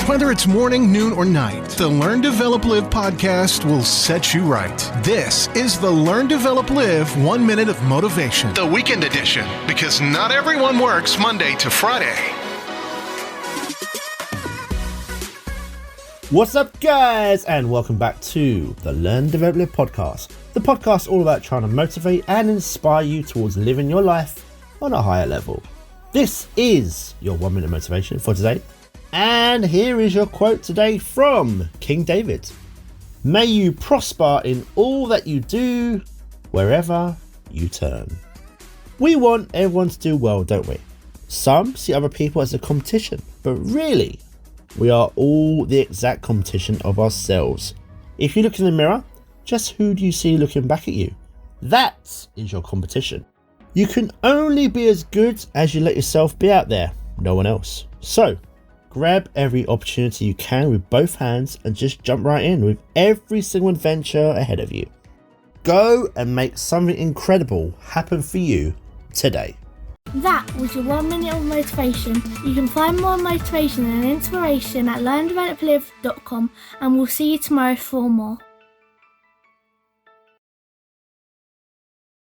Whether it's morning, noon, or night, the Learn, Develop, Live podcast will set you right. This is the Learn, Develop, Live 1 Minute of Motivation, the weekend edition, because not everyone works Monday to Friday. What's up, guys, and welcome back to the Learn, Develop, Live podcast. The podcast all about trying to motivate and inspire you towards living your life on a higher level. This is your 1 minute motivation for today. And here is your quote today from King David. May you prosper in all that you do, wherever you turn. We want everyone to do well, don't we? Some see other people as a competition, but really, we are all the exact competition of ourselves. If you look in the mirror, just who do you see looking back at you? That is your competition. You can only be as good as you let yourself be out there, no one else. So, grab every opportunity you can with both hands and just jump right in with every single adventure ahead of you. Go and make something incredible happen for you today. That was your 1 minute of motivation. You can find more motivation and inspiration at learndeveloplive.com, and we'll see you tomorrow for more.